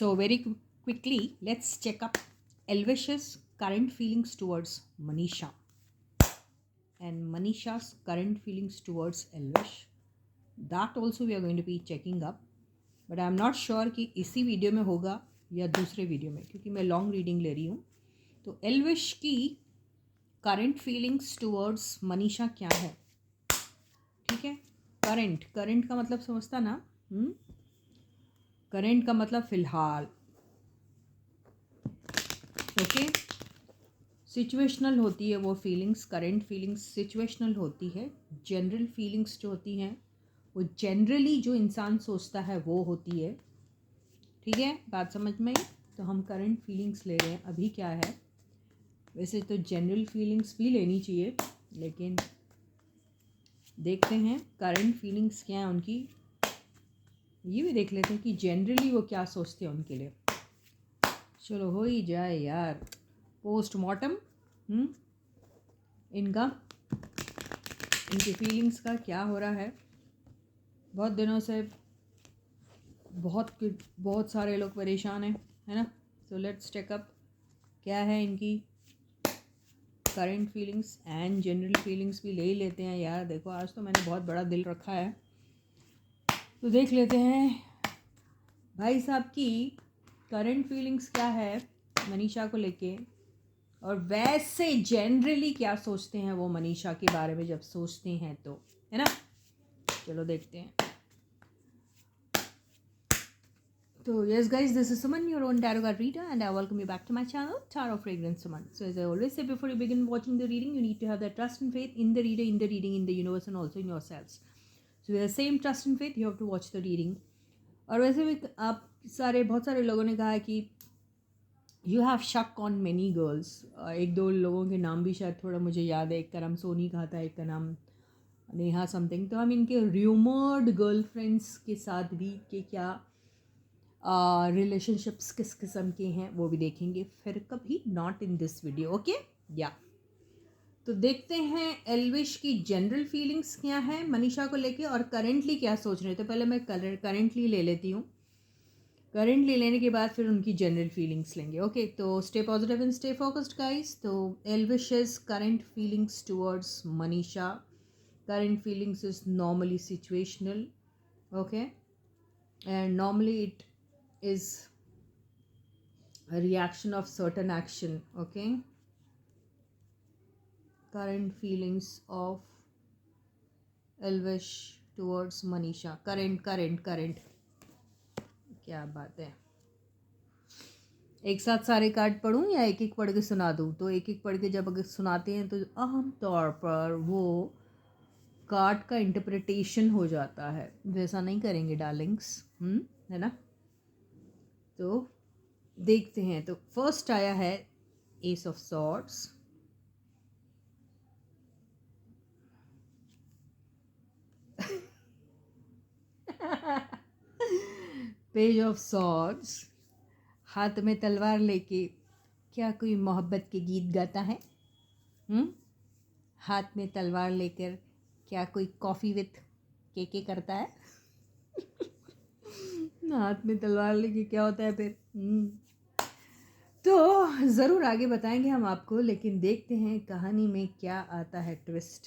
So very quickly, let's check up Elvish's current feelings towards Manisha and Manisha's current feelings towards Elvish. That also we are going to be checking up. But I am not sure कि इसी video में होगा या दूसरे video में, क्योंकि मैं long reading ले रही हूँ. तो एल्विश की करंट फीलिंग्स टूवर्ड्स मनीषा क्या है? ठीक है, करंट का मतलब समझता ना? करंट का मतलब फिलहाल. ओके, सिचुएशनल होती है वो फीलिंग्स. करंट फीलिंग्स सिचुएशनल होती है. जनरल फीलिंग्स जो होती हैं वो जनरली जो इंसान सोचता है वो होती है. ठीक है, बात समझ में आई? तो हम करंट फीलिंग्स ले रहे हैं. अभी क्या है, वैसे तो जनरल फीलिंग्स भी लेनी चाहिए, लेकिन देखते हैं करंट फीलिंग्स क्या है उनकी. ये भी देख लेते हैं कि जनरली वो क्या सोचते हैं उनके लिए. चलो हो ही जाए यार. पोस्टमार्टम इनकी फीलिंग्स का क्या हो रहा है. बहुत दिनों से बहुत सारे लोग परेशान हैं, है ना. सो लेट्स चेकअप क्या है इनकी current feelings and general feelings भी ले ही लेते हैं यार. देखो आज तो मैंने बहुत बड़ा दिल रखा है, तो देख लेते हैं भाई साहब की करंट फीलिंग्स क्या है मनीषा को लेके, और वैसे जनरली क्या सोचते हैं वो मनीषा के बारे में जब सोचते हैं तो, है ना. चलो देखते हैं. So yes guys, this is Suman, your own tarot card reader, and I welcome you back to my channel, Tarot Fragrance Suman. So as I always say before you begin watching the reading, you need to have that trust and faith in the reader, in the reading, in the universe, and also in yourselves. So with the same trust and faith, you have to watch the reading. और वैसे भी आप बहुत सारे लोगों ने कहा है कि यू हैव शक ऑन मैनी गर्ल्स. एक दो लोगों के नाम भी शायद थोड़ा मुझे याद है. एक का नाम सोनी कहा था, एक का नाम नेहा समथिंग. तो हम इनके र्यूमर्ड गर्लफ्रेंड्स के साथ भी कि क्या रिलेशनशिप्स किस किस्म के हैं वो भी देखेंगे फिर कभी. Not in this video, okay या. तो देखते हैं एल्विश की जनरल फीलिंग्स क्या है मनीषा को लेके और करेंटली क्या सोच रहे हैं. तो पहले मैं करेंटली ले लेती हूँ. करेंटली लेने के बाद फिर उनकी जनरल फीलिंग्स लेंगे. ओके, तो stay positive and stay focused guys. तो Elvish's current feelings towards Manisha. Current feelings is normally situational, okay, and normally it is a reaction of certain action. Okay, current feelings of Elvish towards Manisha. current क्या बात है. एक साथ सारे card पढ़ूं या एक एक पढ़ के सुना दूं? तो एक एक पढ़ के जब अगर सुनाते हैं तो आम तौर पर वो कार्ड का इंटरप्रिटेशन हो जाता है. वैसा नहीं करेंगे डार्लिंग्स, है ना. तो देखते हैं. तो फर्स्ट आया है S of swords, page of swords. हाथ में तलवार लेके क्या कोई मोहब्बत के गीत गाता है? हाथ में तलवार लेकर क्या कोई कॉफ़ी विथ केके करता है? हाथ में तलवार लेके क्या होता है फिर? तो ज़रूर आगे बताएंगे हम आपको, लेकिन देखते हैं कहानी में क्या आता है ट्विस्ट.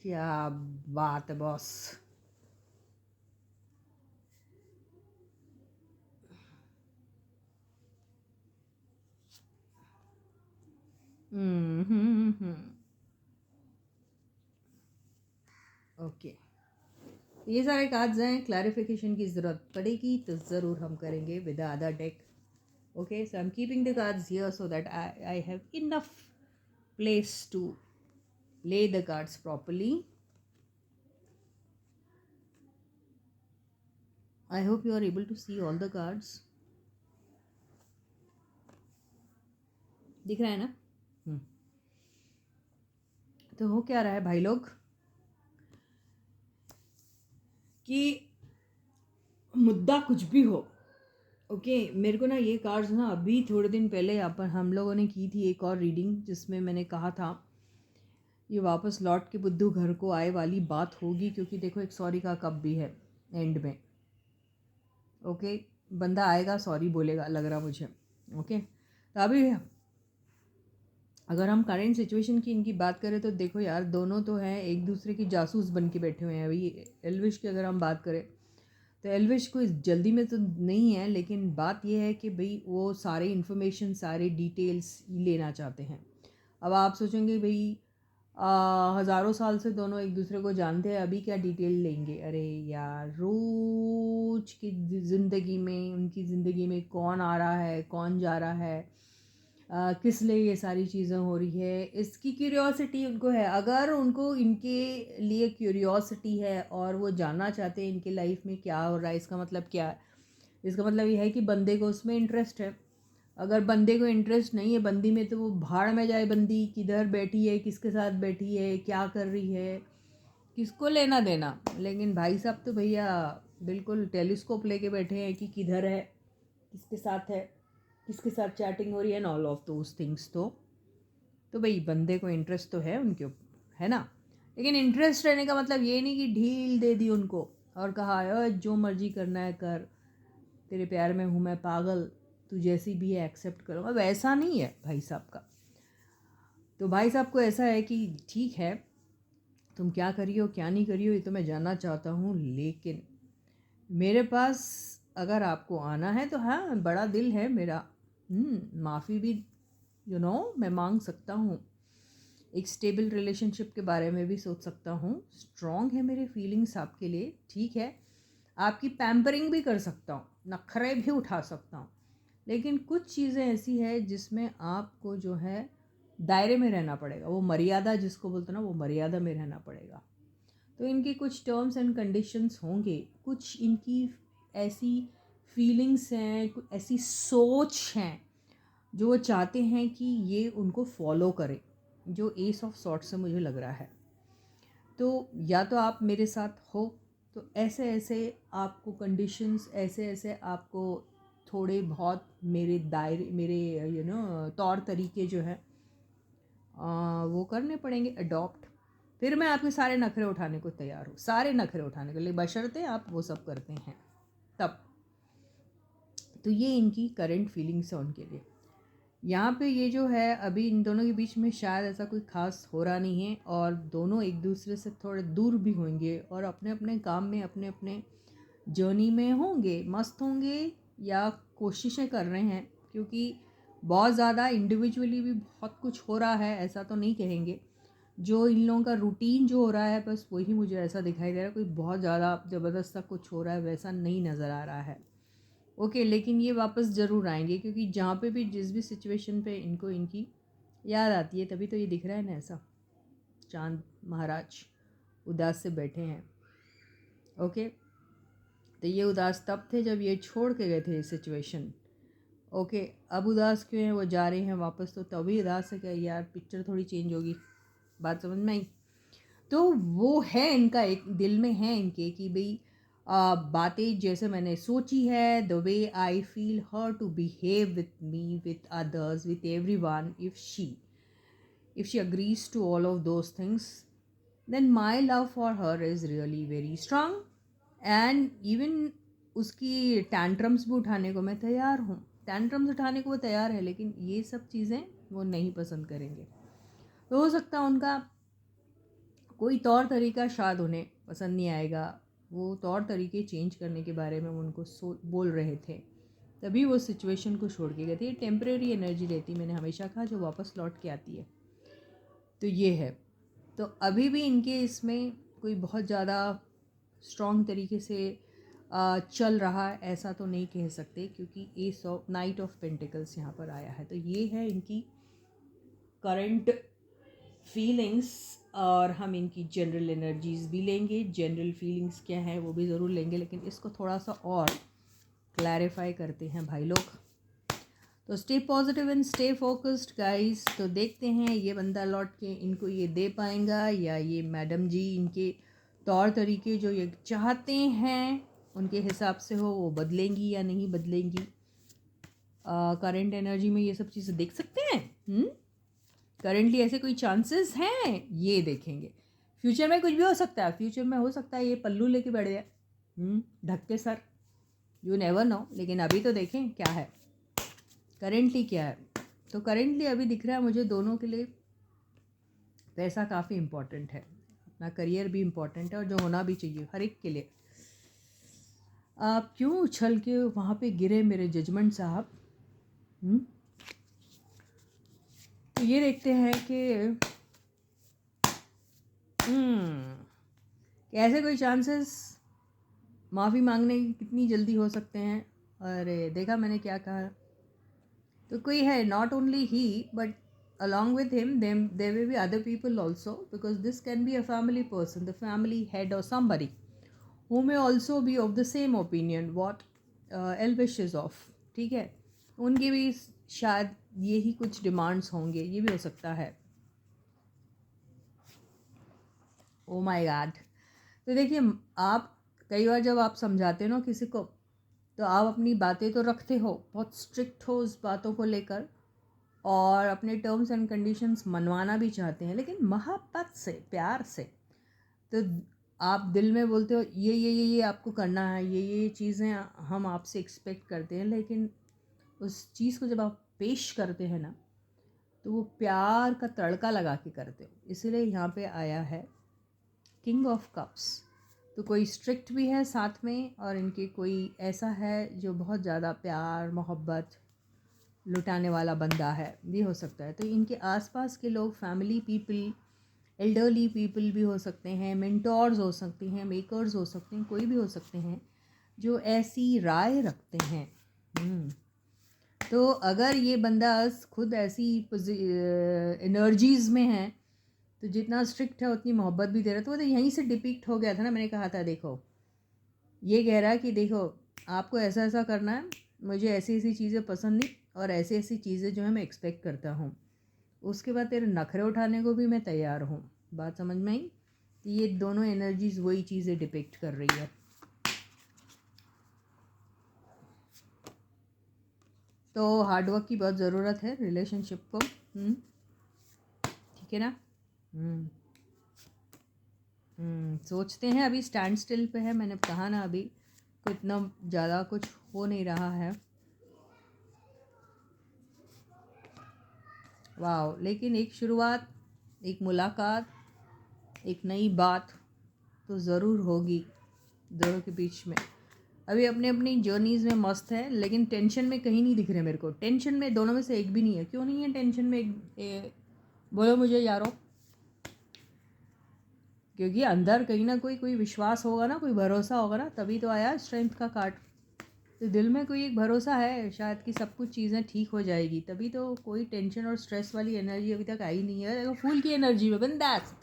क्या बात है बॉस. ओके, ये सारे कार्ड्स हैं. क्लैरिफिकेशन की ज़रूरत पड़ेगी तो ज़रूर हम करेंगे with the other deck. Okay, so I am keeping the cards here so that I have enough place to lay the cards properly. I hope you are able to see all the cards. दिख रहा है ना? तो हो क्या रहा है भाई लोग कि मुद्दा कुछ भी हो, ओके मेरे को ना ये कार्ड्स ना अभी थोड़े दिन पहले अपन हम लोगों ने की थी एक और रीडिंग, जिसमें मैंने कहा था ये वापस लौट के बुद्धू घर को आए वाली बात होगी, क्योंकि देखो एक सॉरी का कप भी है एंड में। ओके बंदा आएगा सॉरी बोलेगा लग रहा मुझे। ओके तो अभी अगर हम करंट सिचुएशन की इनकी बात करें तो देखो यार, दोनों तो हैं एक दूसरे की जासूस बन के बैठे हुए हैं। अभी एल्विश की अगर हम बात करें तो एल्विश को इस जल्दी में तो नहीं है, लेकिन बात यह है कि भाई वो सारे इन्फॉर्मेशन सारे डिटेल्स लेना चाहते हैं। अब आप सोचेंगे भाई हज़ारों साल से दोनों एक दूसरे को जानते हैं, अभी क्या डिटेल लेंगे। अरे यार रोज की ज़िंदगी में, उनकी ज़िंदगी में कौन आ रहा है कौन जा रहा है, किस लिए ये सारी चीज़ें हो रही है, इसकी क्यूरियोसिटी उनको है। अगर उनको इनके लिए क्यूरियोसिटी है और वो जानना चाहते हैं इनके लाइफ में क्या हो रहा है, इसका मतलब क्या है? इसका मतलब ये है कि बंदे को उसमें इंटरेस्ट है। अगर बंदे को इंटरेस्ट नहीं है बंदी में, तो वो भाड़ में जाए, बंदी किधर बैठी है, किसके साथ बैठी है, क्या कर रही है, किसको लेना देना। लेकिन भाई साहब तो भैया बिल्कुल टेलीस्कोप लेके बैठे हैं कि किधर है, किसके साथ है, किसके साथ चैटिंग हो रही है, and all of those things. तो भाई बंदे को इंटरेस्ट तो है उनके ऊपर, है ना। लेकिन इंटरेस्ट रहने का मतलब ये नहीं कि ढील दे दी उनको और कहा जो मर्जी करना है कर, तेरे प्यार में हूँ मैं पागल, तू जैसी भी है एक्सेप्ट करूँगा, वैसा नहीं है भाई साहब का। तो भाई साहब को ऐसा है कि ठीक है तुम क्या करी हो क्या नहीं करी हो ये तो मैं जानना चाहता हूँ, लेकिन मेरे पास अगर आपको आना है तो हाँ बड़ा दिल है मेरा, माफ़ी भी मैं मांग सकता हूँ। एक स्टेबल रिलेशनशिप के बारे में भी सोच सकता हूँ। स्ट्रॉन्ग है मेरे फीलिंग्स आपके लिए, ठीक है। आपकी पैम्परिंग भी कर सकता हूँ, नखरे भी उठा सकता हूँ। लेकिन कुछ चीज़ें ऐसी है जिसमें आपको जो है दायरे में रहना पड़ेगा। वो मर्यादा जिसको बोलते हैं ना, वो मर्यादा में रहना पड़ेगा। तो इनके कुछ टर्म्स एंड कंडीशंस होंगे, कुछ इनकी ऐसी फीलिंग्स हैं, कुछ ऐसी सोच हैं जो वो चाहते हैं कि ये उनको फॉलो करे, जो एस ऑफ सॉर्ट से मुझे लग रहा है। तो या तो आप मेरे साथ हो, तो ऐसे ऐसे आपको कंडीशंस, ऐसे ऐसे आपको थोड़े बहुत मेरे दायरे, मेरे तौर तरीके जो है वो करने पड़ेंगे अडॉप्ट। फिर मैं आपके सारे नखरे उठाने को तैयार हूँ, सारे नखरे उठाने के लिए, बशर्ते आप वो सब करते हैं तब। तो ये इनकी करंट फीलिंग्स है उनके लिए। यहाँ पे ये जो है अभी इन दोनों के बीच में शायद ऐसा कोई ख़ास हो रहा नहीं है, और दोनों एक दूसरे से थोड़े दूर भी होंगे और अपने अपने काम में, अपने अपने जर्नी में होंगे, मस्त होंगे, या कोशिशें कर रहे हैं। क्योंकि बहुत ज़्यादा इंडिविजुअली भी बहुत कुछ हो रहा है ऐसा तो नहीं कहेंगे। जो इन लोगों का रूटीन जो हो रहा है बस वही मुझे ऐसा दिखाई दे रहा है, कोई बहुत ज़्यादा ज़बरदस्त सा कुछ हो रहा है वैसा नहीं नज़र आ रहा है। ओके लेकिन ये वापस ज़रूर आएंगे, क्योंकि जहाँ पे भी जिस भी सिचुएशन पे इनको इनकी याद आती है, तभी तो ये दिख रहा है ना ऐसा चांद महाराज उदास से बैठे हैं। ओके तो ये उदास तब थे जब ये छोड़ के गए थे सिचुएशन। ओके अब उदास क्यों हैं, वो जा रहे हैं वापस, तो तभी उदास है क्या यार, पिक्चर थोड़ी चेंज होगी। बात समझ में आई। तो वो है इनका, एक दिल में है इनके कि भाई बातें जैसे मैंने सोची है, the way I feel her to behave with me, with others, with everyone, if she agrees to all of those things, then my love for her is really very strong, and even उसकी tantrums भी उठाने को मैं तैयार हूँ। Tantrums उठाने को वो तैयार है, लेकिन ये सब चीज़ें वो नहीं पसंद करेंगे। तो हो सकता है उनका कोई तौर तरीका शायद उन्हें पसंद नहीं आएगा। वो तौर तरीके चेंज करने के बारे में वो उनको बोल रहे थे, तभी वो सिचुएशन को छोड़ के गए थे। ये टेम्परेरी एनर्जी रहती, मैंने हमेशा कहा, जो वापस लौट के आती है। तो ये है। तो अभी भी इनके इसमें कोई बहुत ज़्यादा स्ट्रॉन्ग तरीके से चल रहा है ऐसा तो नहीं कह सकते, क्योंकि S of night of pentacles यहाँ पर आया है। तो ये है इनकी करंट फीलिंग्स, और हम इनकी जनरल एनर्जीज़ भी लेंगे। जनरल फीलिंग्स क्या है वो भी ज़रूर लेंगे, लेकिन इसको थोड़ा सा और क्लैरिफाई करते हैं भाई लोग। तो stay positive and stay focused guys. तो देखते हैं ये बंदा लौट के इनको ये दे पाएगा, या ये मैडम जी इनके तौर तरीके जो ये चाहते हैं उनके हिसाब से हो, वो बदलेंगी या नहीं बदलेंगी। करंट एनर्जी में ये सब चीज़ें देख सकते हैं। करंटली ऐसे कोई चांसेस हैं, ये देखेंगे। फ्यूचर में कुछ भी हो सकता है, फ्यूचर में हो सकता है ये पल्लू लेके बैठ जाए ढक के सर, यू नेवर नो। लेकिन अभी तो देखें क्या है, करेंटली क्या है। तो करेंटली अभी दिख रहा है मुझे दोनों के लिए पैसा काफ़ी इम्पोर्टेंट है, अपना करियर भी इम्पोर्टेंट है और जो होना भी चाहिए हर एक के लिए। आप क्यों उछल के वहाँ पे गिरे मेरे जजमेंट साहब। तो ये देखते हैं कि ऐसे कोई चांसेस माफ़ी मांगने की कितनी जल्दी हो सकते हैं। अरे देखा मैंने क्या कहा। तो कोई है, not only he but along with him there will be other people also, because this can be a family person, the family head or somebody who may also be of the same opinion what Elvish is of। ठीक है, उनकी भी शायद यही कुछ demands होंगे, ये भी हो सकता है। Oh my God. तो देखिए, आप कई बार जब आप समझाते हो ना किसी को, तो आप अपनी बातें तो रखते हो, बहुत स्ट्रिक्ट हो उस बातों को लेकर और अपने टर्म्स एंड कंडीशंस मनवाना भी चाहते हैं, लेकिन मोहब्बत से, प्यार से। तो आप दिल में बोलते हो ये आपको करना है, ये चीज़ें हम आपसे एक्सपेक्ट करते हैं, लेकिन उस चीज़ को जब आप पेश करते हैं ना, तो वो प्यार का तड़का लगा के करते हो। इसीलिए यहाँ पे आया है किंग ऑफ कप्स। तो कोई स्ट्रिक्ट भी है साथ में, और इनके कोई ऐसा है जो बहुत ज़्यादा प्यार मोहब्बत लुटाने वाला बंदा है, भी हो सकता है। तो इनके आसपास के लोग, फैमिली पीपल, एल्डरली पीपल भी हो सकते हैं, मेंटोर्स हो सकते हैं, मेकर्स हो सकते हैं, कोई भी हो सकते हैं जो ऐसी राय रखते हैं। तो अगर ये बंदा खुद ऐसी एनर्जीज़ में है, तो जितना स्ट्रिक्ट है उतनी मोहब्बत भी दे रहा है। तो वो तो यहीं से डिपिक्ट हो गया था ना, मैंने कहा था देखो, ये कह रहा है कि देखो आपको ऐसा ऐसा करना है, मुझे ऐसी ऐसी चीज़ें पसंद नहीं और ऐसी ऐसी चीज़ें जो है मैं एक्सपेक्ट करता हूँ, उसके बाद तेरे नखरे उठाने को भी मैं तैयार हूँ। बात समझ में आई? तो ये दोनों एनर्जीज वही चीज़ें डिपिक्ट कर रही है। तो हार्डवर्क की बहुत ज़रूरत है रिलेशनशिप को। ठीक है ना। सोचते हैं, अभी स्टैंड स्टिल पे है, मैंने कहा ना अभी तो इतना ज़्यादा कुछ हो नहीं रहा है। वाह, लेकिन एक शुरुआत, एक मुलाकात, एक नई बात तो ज़रूर होगी दोनों के बीच में। अभी अपने अपनी जर्नीज़ में मस्त है, लेकिन टेंशन में कहीं नहीं दिख रहे मेरे को। टेंशन में दोनों में से एक भी नहीं है। क्यों नहीं है टेंशन में? बोलो मुझे यारो। क्योंकि अंदर कहीं ना कोई विश्वास होगा ना, कोई भरोसा होगा ना, तभी तो आया स्ट्रेंथ का कार्ड। तो दिल में कोई एक भरोसा है शायद कि सब कुछ चीज़ें ठीक हो जाएगी, तभी तो कोई टेंशन और स्ट्रेस वाली एनर्जी अभी तक आई नहीं है। देखो फूल की एनर्जी में बिंदास,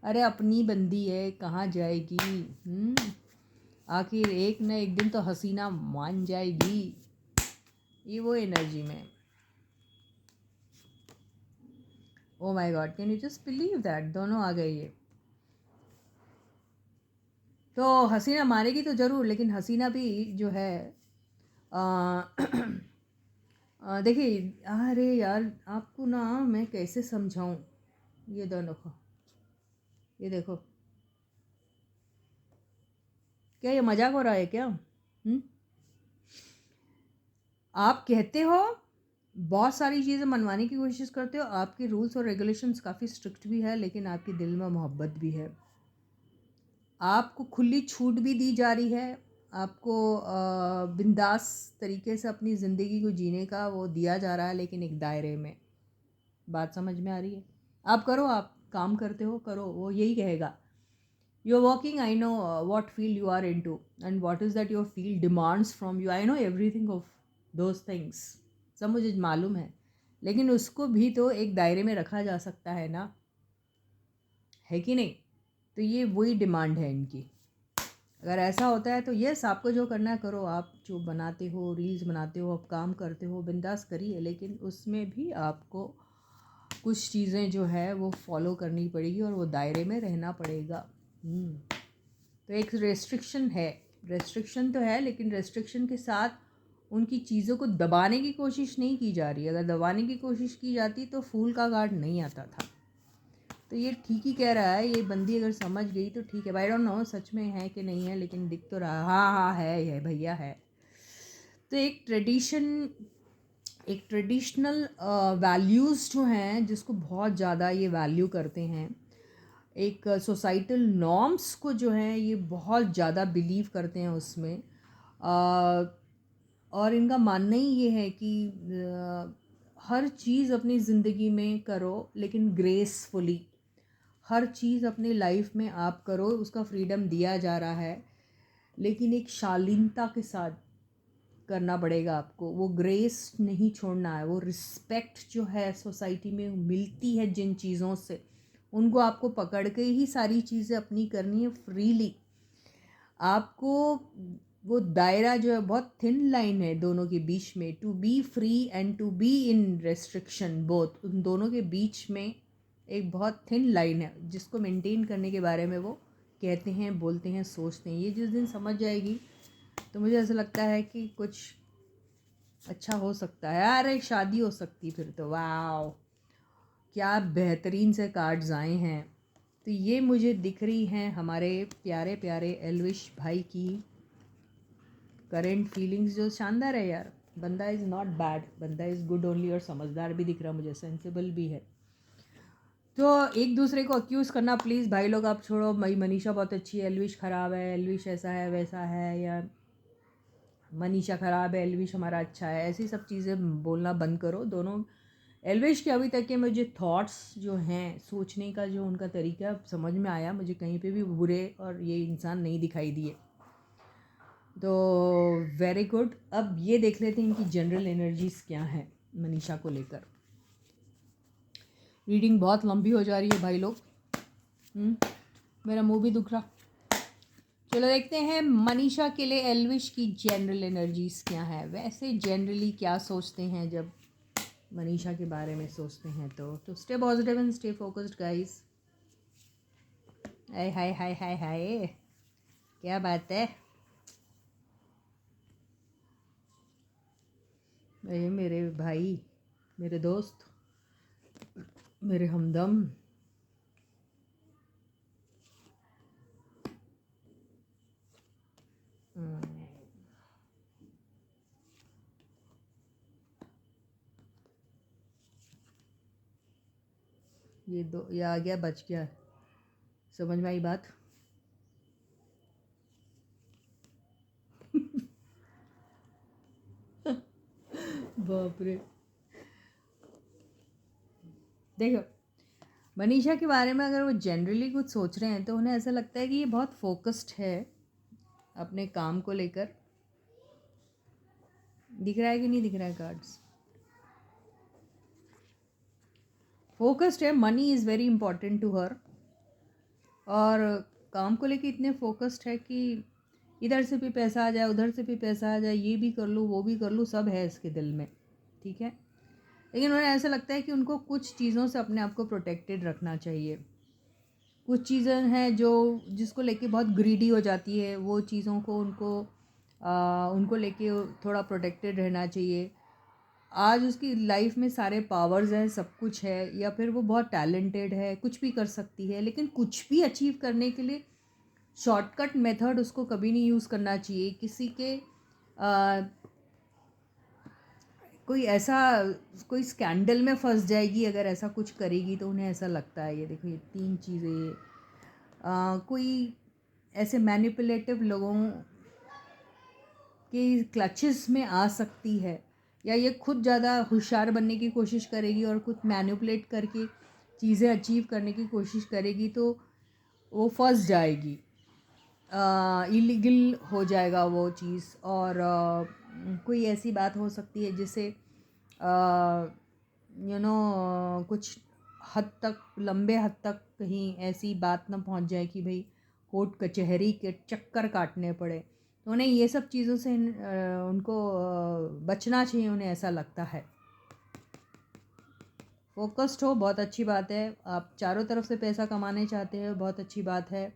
अरे अपनी बंदी है, कहाँ जाएगी। आखिर एक न एक दिन तो हसीना मान जाएगी, ये वो एनर्जी में। Oh my God, can you just believe that, दोनों आ गए ये। तो हसीना मारेगी तो ज़रूर, लेकिन हसीना भी जो है देखिए, अरे यार आपको ना मैं कैसे समझाऊं। ये दोनों को, ये देखो, क्या ये मजाक हो रहा है क्या? आप कहते हो बहुत सारी चीज़ें मनवाने की कोशिश करते हो, आपके रूल्स और रेगुलेशंस काफ़ी स्ट्रिक्ट भी है, लेकिन आपके दिल में मोहब्बत भी है। आपको खुली छूट भी दी जा रही है, आपको बिंदास तरीके से अपनी ज़िंदगी को जीने का वो दिया जा रहा है, लेकिन एक दायरे में। बात समझ में आ रही है? आप करो, आप काम करते हो, करो, वो यही कहेगा। You are working, I know what field you are in too and what is that your field demands from you, I know everything of those things, सब मुझे मालूम है। लेकिन उसको भी तो एक दायरे में रखा जा सकता है ना, है कि नहीं? तो ये वही डिमांड है इनकी। अगर ऐसा होता है तो यस, आपको जो करना है करो, आप जो बनाते हो, रील्स बनाते हो, आप काम करते हो, बिंदास करिए, लेकिन उसमें भी आपको कुछ चीज़ें जो है वो फॉलो करनी पड़ेगी और वो दायरे में रहना पड़ेगा। तो एक रेस्ट्रिक्शन है, रेस्ट्रिक्शन तो है, लेकिन रेस्ट्रिक्शन के साथ उनकी चीज़ों को दबाने की कोशिश नहीं की जा रही। अगर दबाने की कोशिश की जाती तो फूल का गार्ड नहीं आता था। तो ये ठीक ही कह रहा है, ये बंदी अगर समझ गई तो ठीक है। आई डोंट नो सच में है कि नहीं है, लेकिन दिख तो रहा। हाँ हाँ है भैया है। तो एक ट्रेडिशनल वैल्यूज़ जो हैं जिसको बहुत ज़्यादा ये वैल्यू करते हैं, एक सोसाइटल नॉर्म्स को जो है ये बहुत ज़्यादा बिलीव करते हैं उसमें। और इनका मानना ही ये है कि हर चीज़ अपनी ज़िंदगी में करो लेकिन ग्रेसफुली। हर चीज़ अपनी लाइफ में आप करो, उसका फ्रीडम दिया जा रहा है, लेकिन एक शालीनता के साथ करना पड़ेगा आपको। वो ग्रेस नहीं छोड़ना है। वो रिस्पेक्ट जो है सोसाइटी में मिलती है जिन चीज़ों से, उनको आपको पकड़ के ही सारी चीज़ें अपनी करनी है फ्रीली। आपको वो दायरा जो है, बहुत थिन लाइन है दोनों के बीच में, to be free and to be in restriction both. उन दोनों के बीच में एक बहुत थिन लाइन है जिसको मेंटेन करने के बारे में वो कहते हैं, बोलते हैं, सोचते हैं। ये जिस दिन समझ जाएगी तो मुझे ऐसा लगता है कि कुछ अच्छा हो सकता है यार। एक शादी हो सकती फिर तो। वाह, क्या बेहतरीन से कार्ड्स आए हैं। तो ये मुझे दिख रही हैं हमारे प्यारे प्यारे एल्विश भाई की करेंट फीलिंग्स, जो शानदार है यार। बंदा इज़ नॉट बैड, बंदा इज़ गुड ओनली, और समझदार भी दिख रहा मुझे, सेंसिबल भी है। तो एक दूसरे को अक्यूज़ करना प्लीज़ भाई लोग आप छोड़ो। भाई मनीषा बहुत अच्छी है, एल्विश ख़राब है, एल्विश ऐसा है वैसा है, या मनीषा ख़राब है, एल्विश हमारा अच्छा है, ऐसी सब चीज़ें बोलना बंद करो। दोनों एल्विश के अभी तक के मुझे थॉट्स जो हैं, सोचने का जो उनका तरीका समझ में आया, मुझे कहीं पे भी बुरे और ये इंसान नहीं दिखाई दिए। तो वेरी गुड। अब ये देख लेते हैं इनकी जनरल एनर्जीज़ क्या हैं मनीषा को लेकर। रीडिंग बहुत लंबी हो जा रही है भाई लोग। मेरा मुंह भी दुख रहा। चलो देखते हैं मनीषा के लिए एल्विश की जनरल एनर्जीज़ क्या है। वैसे जनरली क्या सोचते हैं जब मनीषा के बारे में सोचते हैं तो stay positive and stay focused guys. Hi hi hi hi hi, क्या बात है। अरे मेरे भाई, मेरे दोस्त, मेरे हमदम, ये दो, ये आ गया, बच गया। समझ में आई बात। बाप रे। देखो मनीषा के बारे में अगर वो जनरली कुछ सोच रहे हैं तो उन्हें ऐसा लगता है कि ये बहुत फोकस्ड है अपने काम को लेकर। दिख रहा है कि नहीं दिख रहा है कार्ड्स? फोकस्ड है, money is very important to her, और काम को लेके इतने फोकस्ड है कि इधर से भी पैसा आ जाए, उधर से भी पैसा आ जाए, ये भी कर लूँ वो भी कर लूँ, सब है इसके दिल में। ठीक है, लेकिन उन्हें ऐसा लगता है कि उनको कुछ चीज़ों से अपने आप को प्रोटेक्टेड रखना चाहिए। कुछ चीज़ें हैं जो जिसको लेके बहुत ग्रीडी हो जाती है, वो चीज़ों को उनको लेके थोड़ा प्रोटेक्टेड रहना चाहिए। आज उसकी लाइफ में सारे पावर्स हैं, सब कुछ है, या फिर वो बहुत टैलेंटेड है, कुछ भी कर सकती है, लेकिन कुछ भी अचीव करने के लिए शॉर्टकट मेथड उसको कभी नहीं यूज़ करना चाहिए। किसी के कोई स्कैंडल में फंस जाएगी अगर ऐसा कुछ करेगी, तो उन्हें ऐसा लगता है। ये देखो ये तीन चीज़ें, कोई ऐसे मैनिपुलेटिव लोगों के क्लचेस में आ सकती है, या ये खुद ज़्यादा होशियार बनने की कोशिश करेगी और कुछ मैनिपुलेट करके चीज़ें अचीव करने की कोशिश करेगी, तो वो फंस जाएगी, इलीगल हो जाएगा वो चीज़। और कोई ऐसी बात हो सकती है जिससे कुछ हद तक, लंबे हद तक कहीं ऐसी बात ना पहुंच जाए कि भाई कोर्ट कचहरी के चक्कर काटने पड़े। तो उन्हें ये सब चीज़ों से उनको बचना चाहिए, उन्हें ऐसा लगता है। फोकस्ड हो, बहुत अच्छी बात है। आप चारों तरफ से पैसा कमाने चाहते हो, बहुत अच्छी बात है।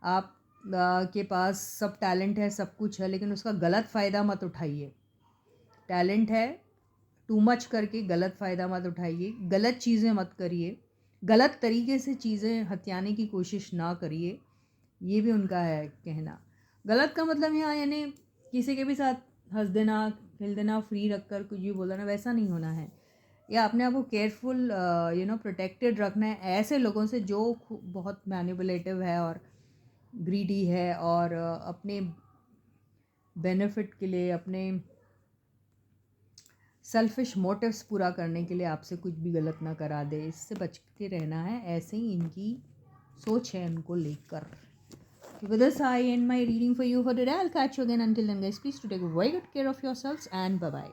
आप के पास सब टैलेंट है, सब कुछ है, लेकिन उसका गलत फ़ायदा मत उठाइए। टैलेंट है, टू मच करके गलत फ़ायदा मत उठाइए, गलत चीज़ें मत करिए, गलत तरीके से चीज़ें हथियाने की कोशिश ना करिए, ये भी उनका है कहना। गलत का मतलब यहाँ यानी किसी के भी साथ हंस देना, खेल देना, फ्री रख कर कुछ भी बोल देना, वैसा नहीं होना है। या अपने आप को केयरफुल प्रोटेक्टेड रखना है ऐसे लोगों से जो बहुत मैनिपुलेटिव है और ग्रीडी है और अपने बेनिफिट के लिए, अपने सेल्फिश मोटिव्स पूरा करने के लिए आपसे कुछ भी गलत ना करा दे, इससे बच के रहना है। ऐसे ही इनकी सोच है उनको लेकर। With this, I end my reading for you for today. I'll catch you again. Until then, guys, please to take very good care of yourselves and bye-bye.